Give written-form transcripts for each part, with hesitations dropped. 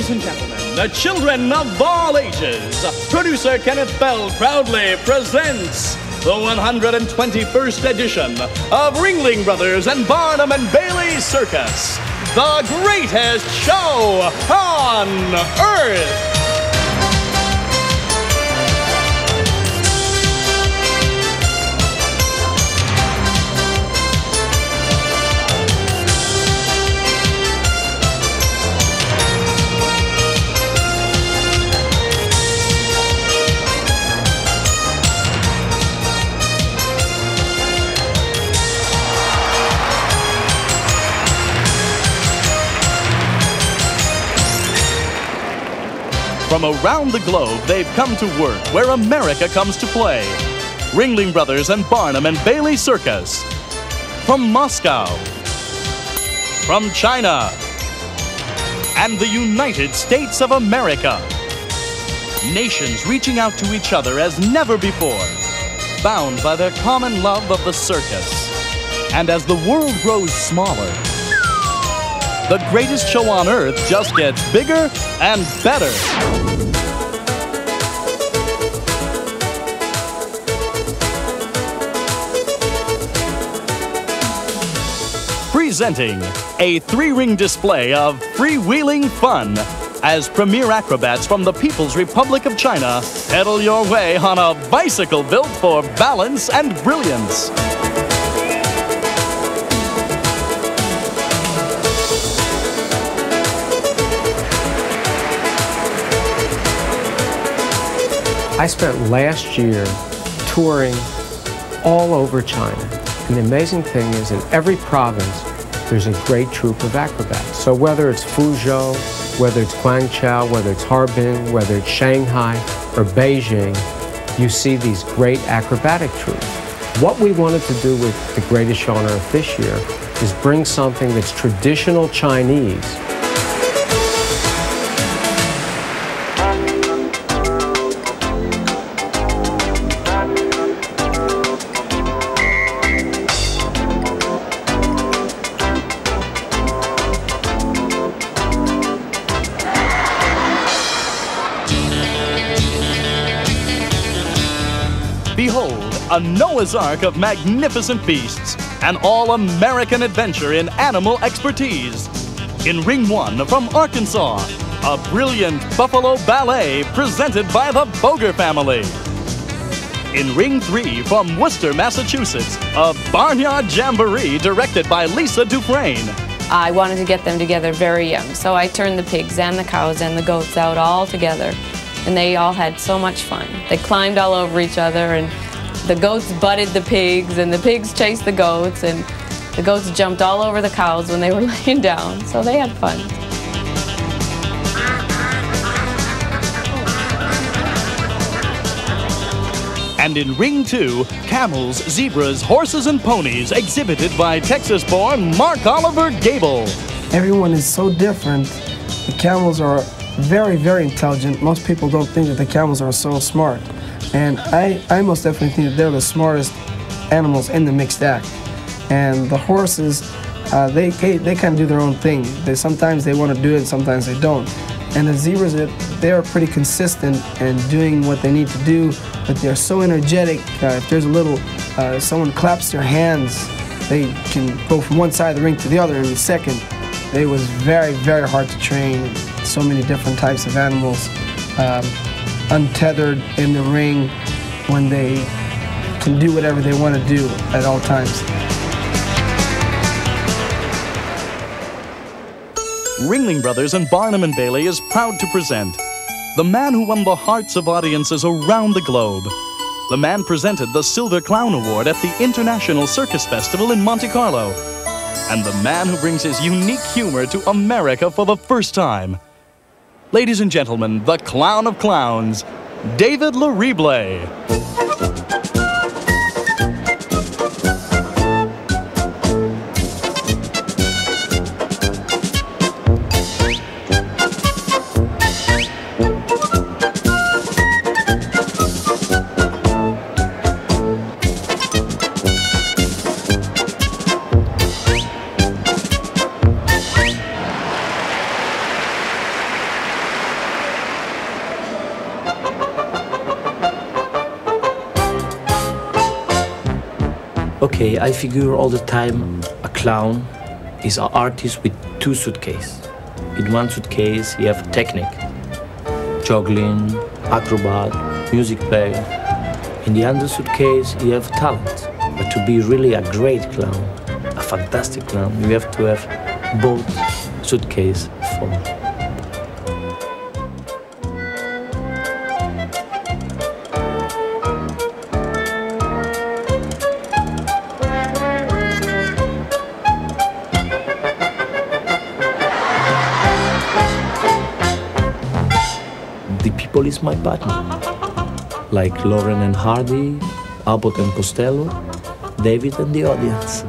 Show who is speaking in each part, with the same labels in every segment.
Speaker 1: Ladies and gentlemen, the children of all ages, producer Kenneth Bell proudly presents the 121st edition of Ringling Brothers and Barnum and Bailey Circus, the greatest show on earth. From around the globe, they've come to work where America comes to play. Ringling Brothers and Barnum and Bailey Circus. From Moscow. From China. And the United States of America. Nations reaching out to each other as never before, bound by their common love of the circus. And as the world grows smaller, the greatest show on earth just gets bigger and better. Presenting a three-ring display of freewheeling fun as premier acrobats from the People's Republic of China pedal your way on a bicycle built for balance and brilliance.
Speaker 2: I spent last year touring all over China. And the amazing thing is, in every province, there's a great troupe of acrobats. So whether it's Fuzhou, whether it's Guangzhou, whether it's Harbin, whether it's Shanghai or Beijing, you see these great acrobatic troupes. What we wanted to do with the Greatest Show on Earth this year is bring something that's traditional Chinese.
Speaker 1: Behold, a Noah's Ark of magnificent beasts, an all-American adventure in animal expertise. In Ring 1 from Arkansas, a brilliant buffalo ballet presented by the Boger family. In Ring 3 from Worcester, Massachusetts, a barnyard jamboree directed by Lisa Dufresne.
Speaker 3: I wanted to get them together very young, so I turned the pigs and the cows and the goats out all together. And they all had so much fun. They climbed all over each other, and the goats butted the pigs, and the pigs chased the goats, and the goats jumped all over the cows when they were laying down, so they had fun.
Speaker 1: And in Ring 2, camels, zebras, horses, and ponies exhibited by Texas-born Mark Oliver Gable.
Speaker 4: Everyone is so different. The camels are very, very intelligent. Most people don't think that the camels are so smart. And I most definitely think that they're the smartest animals in the mixed act. And the horses, they kind of do their own thing. Sometimes they want to do it, sometimes they don't. And the zebras, they're pretty consistent in doing what they need to do, but they're so energetic. If there's a little, someone claps their hands, they can go from one side of the ring to the other in a second. It was very, very hard to train. So many different types of animals, untethered in the ring when they can do whatever they want to do at all times.
Speaker 1: Ringling Brothers and Barnum and Bailey is proud to present the man who won the hearts of audiences around the globe. The man presented the Silver Clown Award at the International Circus Festival in Monte Carlo. And the man who brings his unique humor to America for the first time. Ladies and gentlemen, the Clown of Clowns, David Larible.
Speaker 5: Okay, I figure all the time a clown is an artist with two suitcases. In one suitcase, you have technique, juggling, acrobat, music player. In the other suitcase, you have talent. But to be really a great clown, a fantastic clown, you have to have both suitcases full. The people is my partner, like Lauren and Hardy, Abbott and Costello, David and the audience.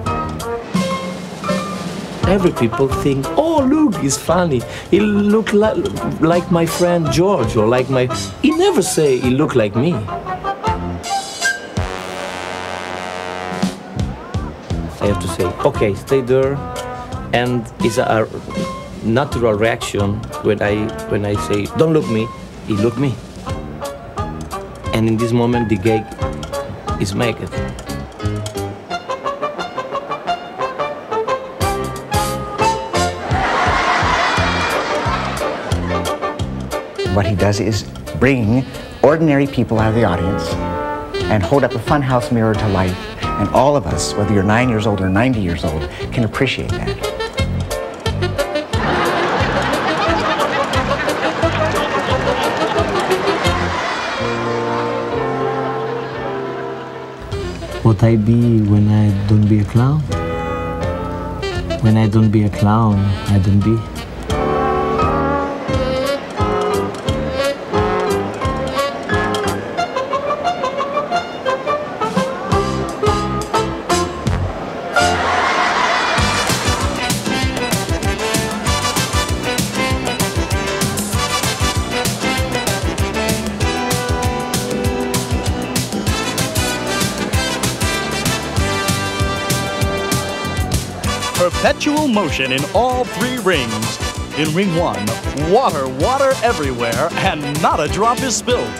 Speaker 5: Every people think, oh look, he's funny. He look like my friend George, or like my... He never say he look like me. I have to say, okay, stay there, and it's a natural reaction when I say, don't look me. He looked me. And in this moment, the gag is made.
Speaker 6: What he does is bring ordinary people out of the audience and hold up a funhouse mirror to life. And all of us, whether you're 9 years old or 90 years old, can appreciate that.
Speaker 5: What I be when I don't be a clown? When I don't be a clown, I don't be.
Speaker 1: Perpetual motion in all three rings. In ring 1, water everywhere, and not a drop is spilled.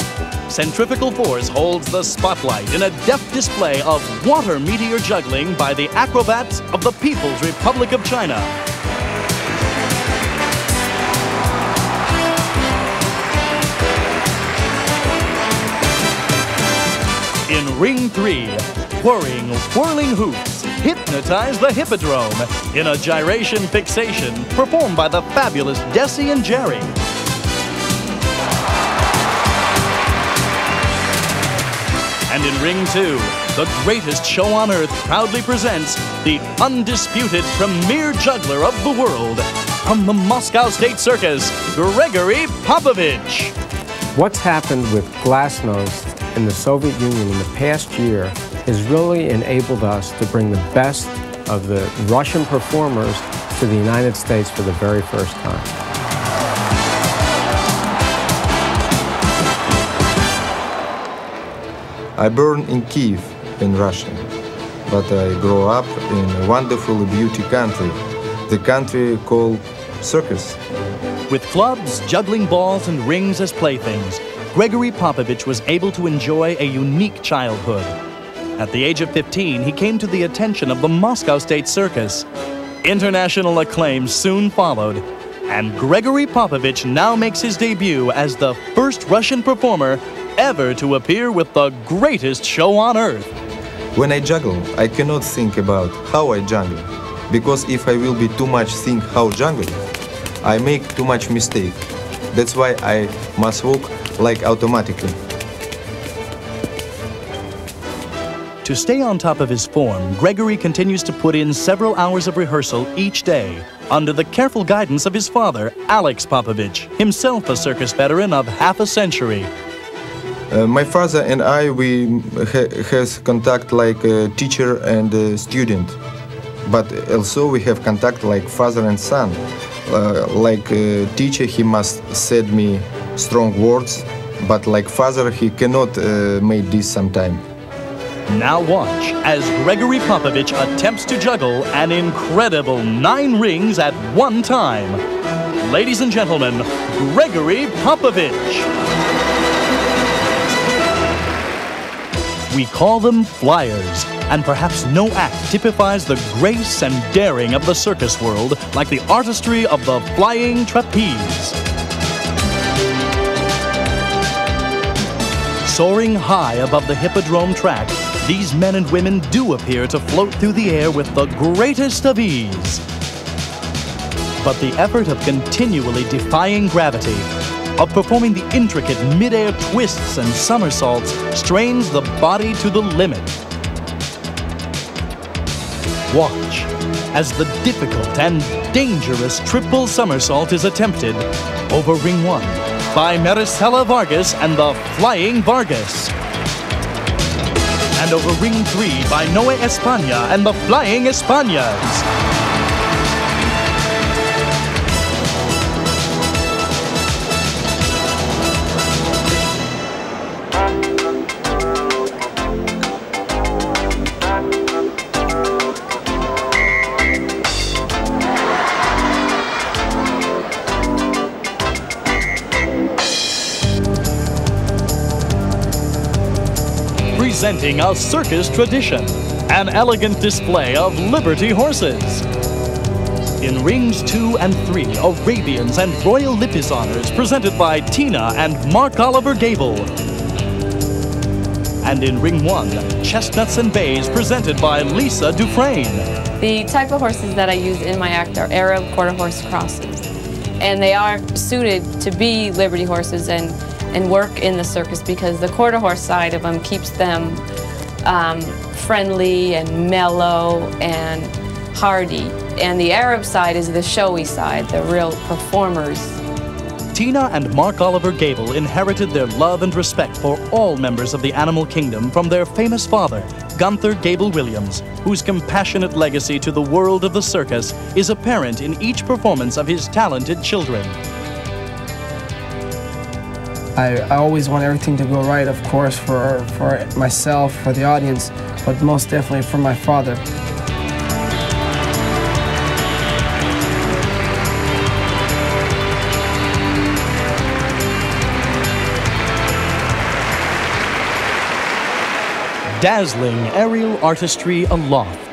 Speaker 1: Centrifugal force holds the spotlight in a deft display of water meteor juggling by the acrobats of the People's Republic of China. In ring 3, whirling hoops hypnotize the hippodrome in a gyration fixation performed by the fabulous Desi and Jerry. And in ring 2, the greatest show on earth proudly presents the undisputed premier juggler of the world, from the Moscow State Circus, Gregory Popovich.
Speaker 2: What's happened with Glasnost in the Soviet Union in the past year has really enabled us to bring the best of the Russian performers to the United States for the very first time.
Speaker 7: I born in Kiev, in Russia, but I grew up in a wonderful beauty country, the country called circus.
Speaker 1: With clubs, juggling balls, and rings as playthings, Gregory Popovich was able to enjoy a unique childhood. At the age of 15, he came to the attention of the Moscow State Circus. International acclaim soon followed, and Gregory Popovich now makes his debut as the first Russian performer ever to appear with the greatest show on earth.
Speaker 7: When I juggle, I cannot think about how I juggle, because if I will be too much think how juggle, I make too much mistake. That's why I must walk like automatically.
Speaker 1: To stay on top of his form, Gregory continues to put in several hours of rehearsal each day, under the careful guidance of his father, Alex Popovich, himself a circus veteran of half a century.
Speaker 7: My father and I, we has contact like a teacher and a student, but also we have contact like father and son. Like a teacher, he must said me strong words, but like father, he cannot make this sometime.
Speaker 1: Now watch as Gregory Popovich attempts to juggle an incredible 9 rings at one time. Ladies and gentlemen, Gregory Popovich. We call them flyers, And perhaps no act typifies the grace and daring of the circus world like the artistry of the flying trapeze. Soaring high above the hippodrome track, these men and women do appear to float through the air with the greatest of ease. But the effort of continually defying gravity, of performing the intricate mid-air twists and somersaults, strains the body to the limit. Watch as the difficult and dangerous triple somersault is attempted over ring 1 by Maricela Vargas and the Flying Vargas. And over ring 3 by Noe España and the Flying Españas. Presenting a circus tradition, an elegant display of Liberty horses. In rings 2 and 3, Arabians and Royal Lipizzaners presented by Tina and Mark Oliver Gable. And in ring 1, Chestnuts and Bays presented by Lisa Dufresne.
Speaker 3: The type of horses that I use in my act are Arab quarter horse crosses. And they are suited to be Liberty horses and work in the circus because the quarter horse side of them keeps them friendly and mellow and hardy. And the Arab side is the showy side, the real performers.
Speaker 1: Tina and Mark Oliver Gable inherited their love and respect for all members of the animal kingdom from their famous father, Gunther Gable Williams, whose compassionate legacy to the world of the circus is apparent in each performance of his talented children.
Speaker 4: I always want everything to go right, of course, for myself, for the audience, but most definitely for my father.
Speaker 1: Dazzling aerial artistry aloft.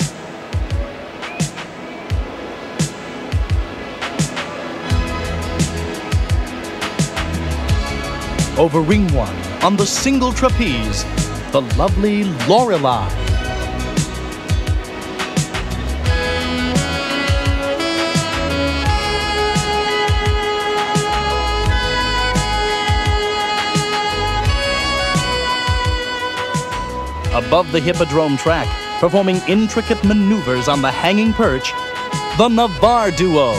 Speaker 1: Over ring 1, on the single trapeze, the lovely Lorelei. Above the hippodrome track, performing intricate maneuvers on the hanging perch, the Navarre duo.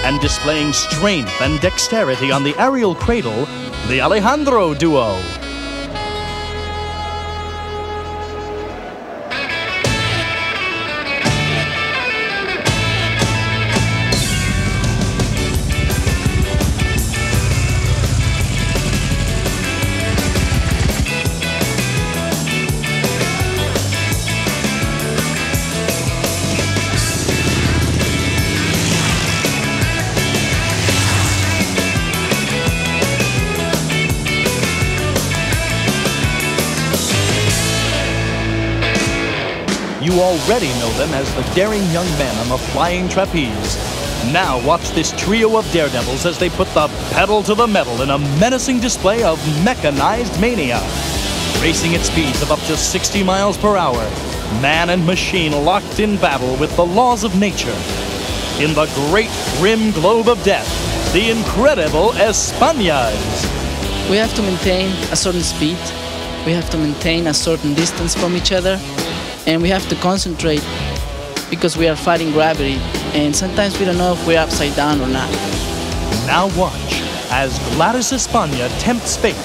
Speaker 1: And displaying strength and dexterity on the aerial cradle, the Alejandro duo. You already know them as the daring young men on the flying trapeze. Now watch this trio of daredevils as they put the pedal to the metal in a menacing display of mechanized mania. Racing at speeds of up to 60 miles per hour, man and machine locked in battle with the laws of nature. In the great grim globe of death, the incredible Españas.
Speaker 8: We have to maintain a certain speed, we have to maintain a certain distance from each other, and we have to concentrate because we are fighting gravity, and sometimes we don't know if we're upside down or not.
Speaker 1: Now watch as Gladys España tempts fate,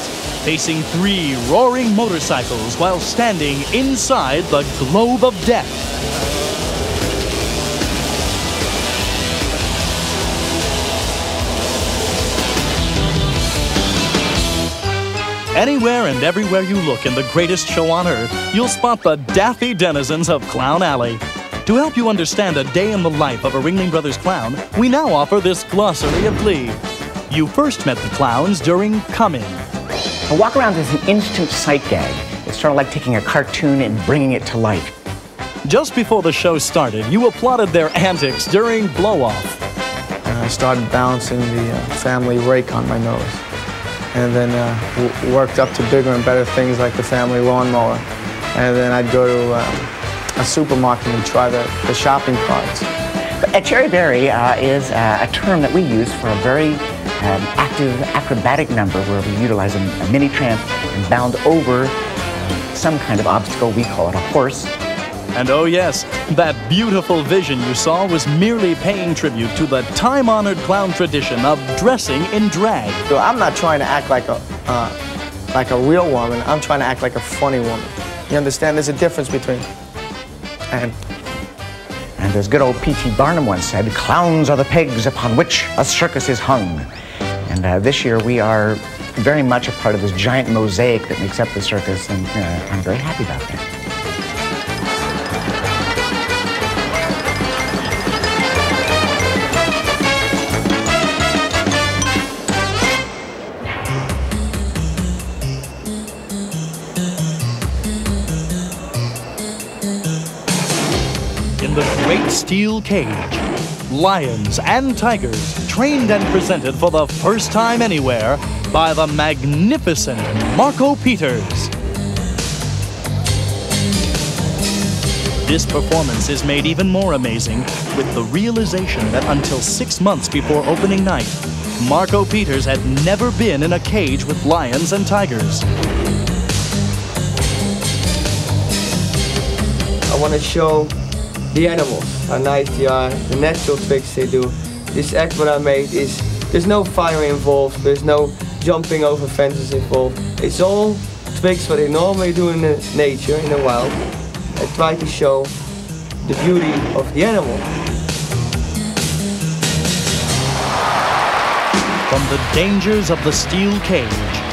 Speaker 1: facing 3 roaring motorcycles while standing inside the globe of death. Anywhere and everywhere you look in the greatest show on earth, you'll spot the daffy denizens of Clown Alley. To help you understand a day in the life of a Ringling Brothers clown, we now offer this glossary of glee. You first met the clowns during Come-In.
Speaker 6: A walk-around is an instant sight gag. It's sort of like taking a cartoon and bringing it to life.
Speaker 1: Just before the show started, you applauded their antics during Blow-Off.
Speaker 9: I started balancing the family rake on my nose, and then worked up to bigger and better things like the family lawnmower. And then I'd go to a supermarket and try the shopping carts.
Speaker 6: A cherry berry is a term that we use for a very active acrobatic number where we utilize a mini tramp and bound over some kind of obstacle. We call it a horse.
Speaker 1: And oh yes, that beautiful vision you saw was merely paying tribute to the time-honored clown tradition of dressing in drag.
Speaker 9: So I'm not trying to act like a real woman. I'm trying to act like a funny woman. You understand? There's a difference between and
Speaker 6: as good old P.T. Barnum once said, clowns are the pegs upon which a circus is hung. And this year we are very much a part of this giant mosaic that makes up the circus, and I'm very happy about that.
Speaker 1: In the great steel cage, lions and tigers trained and presented for the first time anywhere by the magnificent Marco Peters. This performance is made even more amazing with the realization that until 6 months before opening night, Marco Peters had never been in a cage with lions and tigers.
Speaker 10: I want to show the animals, how nice they are, the natural tricks they do. This act what I made is, there's no fire involved, there's no jumping over fences involved. It's all tricks what they normally do in the nature, in the wild. I try to show the beauty of the animal.
Speaker 1: From the dangers of the steel cage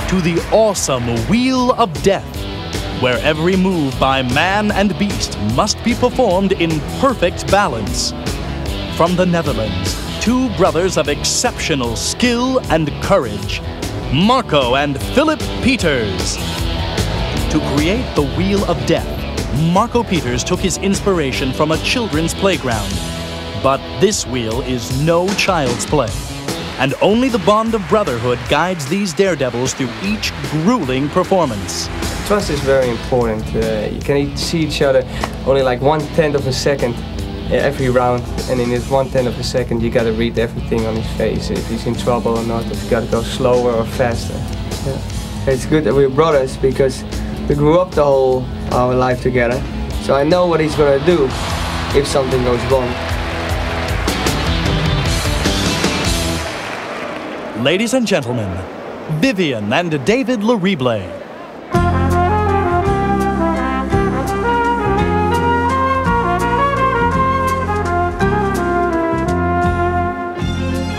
Speaker 1: to the awesome Wheel of Death, where every move by man and beast must be performed in perfect balance. From the Netherlands, two brothers of exceptional skill and courage, Marco and Philip Peters. To create the Wheel of Death, Marco Peters took his inspiration from a children's playground. But this wheel is no child's play, and only the bond of brotherhood guides these daredevils through each grueling performance.
Speaker 10: Trust is very important. You can see each other only like 1/10 of a second every round, and in this 1/10 of a second you gotta read everything on his face, if he's in trouble or not, if you gotta go slower or faster. Yeah. It's good that we're brothers because we grew up our life together, so I know what he's gonna do if something goes wrong.
Speaker 1: Ladies and gentlemen, Vivian and David Larible.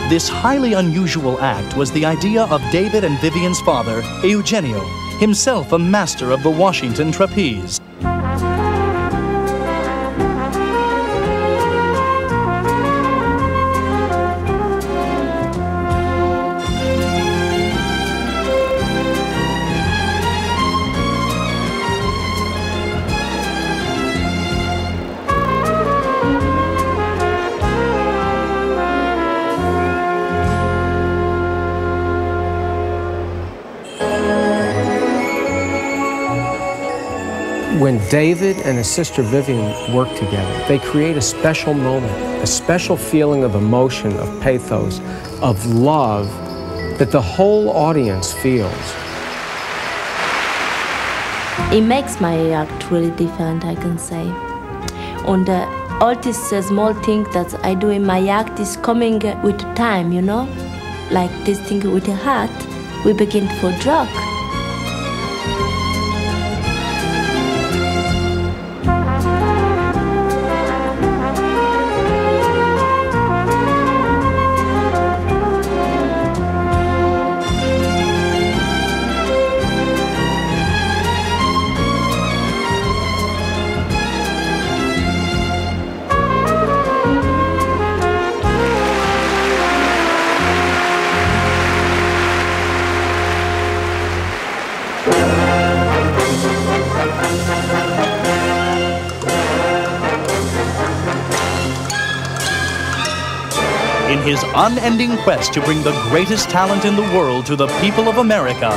Speaker 1: This highly unusual act was the idea of David and Vivian's father, Eugenio, himself a master of the Washington trapeze.
Speaker 2: When David and his sister Vivian work together, they create a special moment, a special feeling of emotion, of pathos, of love that the whole audience feels.
Speaker 11: It makes my act really different, I can say. And all these small things that I do in my act is coming with time, you know? Like this thing with the heart, we begin for drug.
Speaker 1: In his unending quest to bring the greatest talent in the world to the people of America,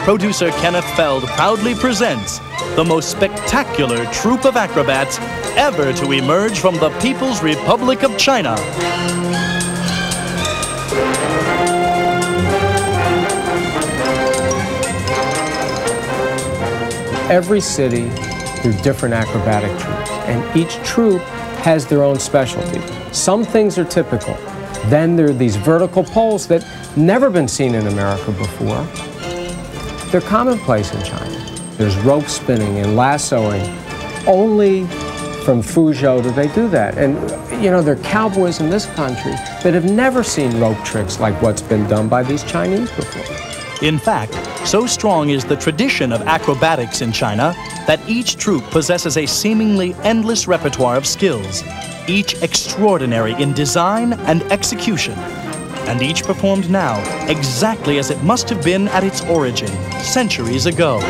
Speaker 1: producer Kenneth Feld proudly presents the most spectacular troupe of acrobats ever to emerge from the People's Republic of China.
Speaker 2: Every city, there are different acrobatic troupes, and each troupe has their own specialty. Some things are typical. Then there are these vertical poles that never been seen in America before. They're commonplace in China. There's rope spinning and lassoing. Only from Fuzhou do they do that. And, you know, there are cowboys in this country that have never seen rope tricks like what's been done by these Chinese before.
Speaker 1: In fact, so strong is the tradition of acrobatics in China that each troupe possesses a seemingly endless repertoire of skills, each extraordinary in design and execution, and each performed now exactly as it must have been at its origin, centuries ago.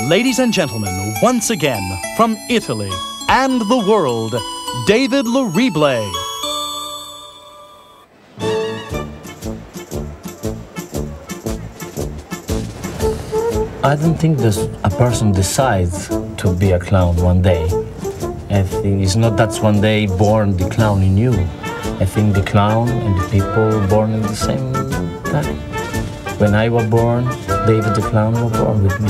Speaker 1: Ladies and gentlemen, once again, from Italy and the world, David Larible.
Speaker 5: I don't think that a person decides to be a clown one day. I think it's not that one day born the clown in you. I think the clown and the people born at the same time. When I was born, David the clown was born with me.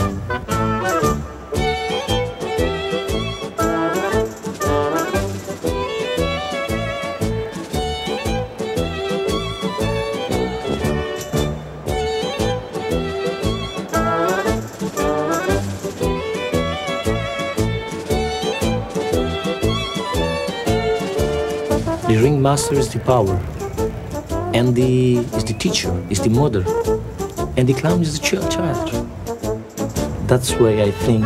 Speaker 5: The ringmaster is the power, and is the teacher, is the mother, and the clown is the child. That's why I think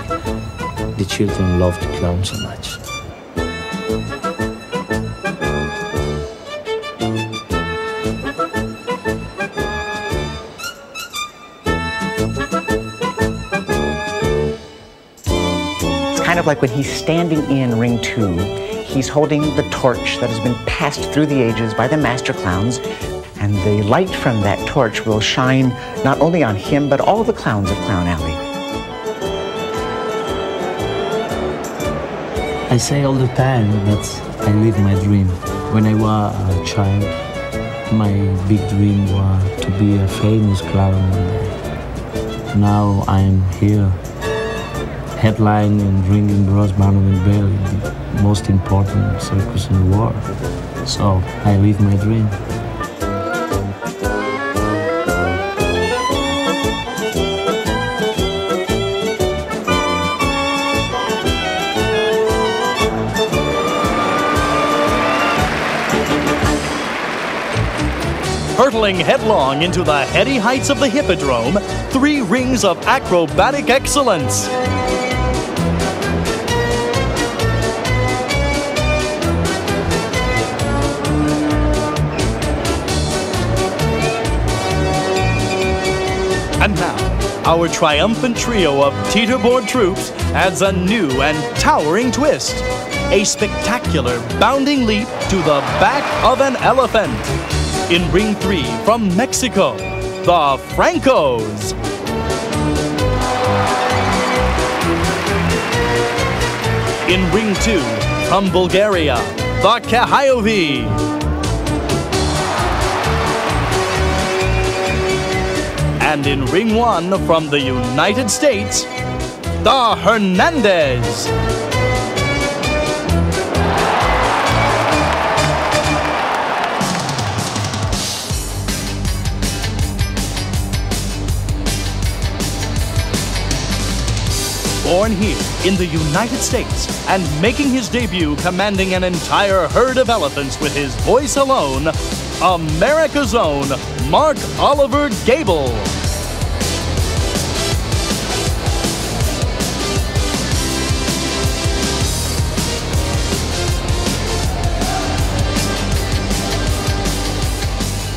Speaker 5: the children love the clown so much.
Speaker 6: It's kind of like when he's standing in Ring 2, he's holding the torch that has been passed through the ages by the master clowns, and the light from that torch will shine not only on him, but all the clowns of Clown Alley.
Speaker 5: I say all the time that I live my dream. When I was a child, my big dream was to be a famous clown. Now I'm here, headline in Ringling Bros, Barnum and Bailey, the most important circus in the world. So I live my dream.
Speaker 1: Hurtling headlong into the heady heights of the Hippodrome, 3 rings of acrobatic excellence. And now, our triumphant trio of teeterboard troops adds a new and towering twist. A spectacular bounding leap to the back of an elephant. In Ring 3 from Mexico, the Francos. In Ring 2 from Bulgaria, the Kahayovi. And in Ring 1 from the United States, the Hernandez. Born here in the United States and making his debut commanding an entire herd of elephants with his voice alone, America's own Mark Oliver Gable.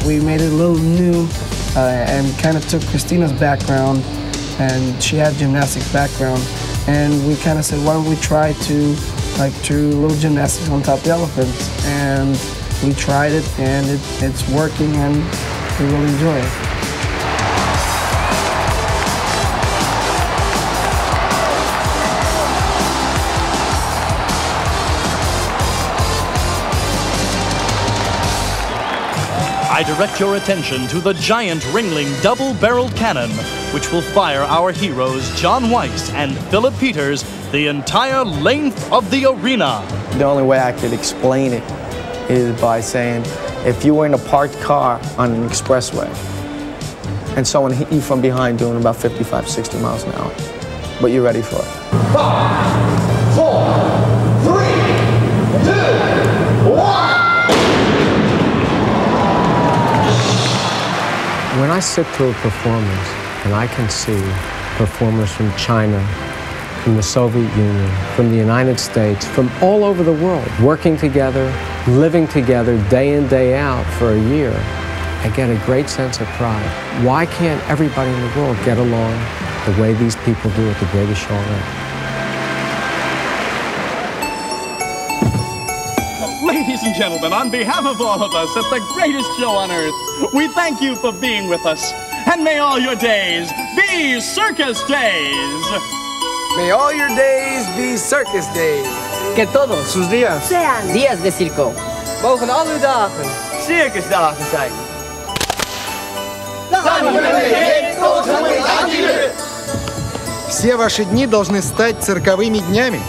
Speaker 4: we made it a little new and kind of took Christina's background, and she had gymnastics background, and we kind of said, why don't we try to do little gymnastics on top of the elephant, and we tried it, and it's working, and we really enjoy it.
Speaker 1: I direct your attention to the giant Ringling double-barreled cannon, which will fire our heroes John Weiss and Philip Peters the entire length of the arena.
Speaker 9: The only way I could explain it is by saying, if you were in a parked car on an expressway and someone hit you from behind doing about 55, 60 miles an hour, but you're ready for it.
Speaker 12: 5, 4, 3, 2, 1.
Speaker 2: When I sit through a performance and I can see performers from China, from the Soviet Union, from the United States, from all over the world, working together, living together day in, day out for a year, I get a great sense of pride. Why can't everybody in the world get along the way these people do at the greatest show on earth?
Speaker 1: Ladies and gentlemen, on behalf of all of us at the greatest show on earth, we thank you for being with us. And may all your days be circus days.
Speaker 13: May all your days be circus days.
Speaker 14: Que todos sus días
Speaker 15: sean
Speaker 14: días de circo.
Speaker 13: Mogen al uw dagen circusdagen zijn.
Speaker 12: 让你们的每天都成为大吉日。
Speaker 16: Все ваши дни должны стать цирковыми днями.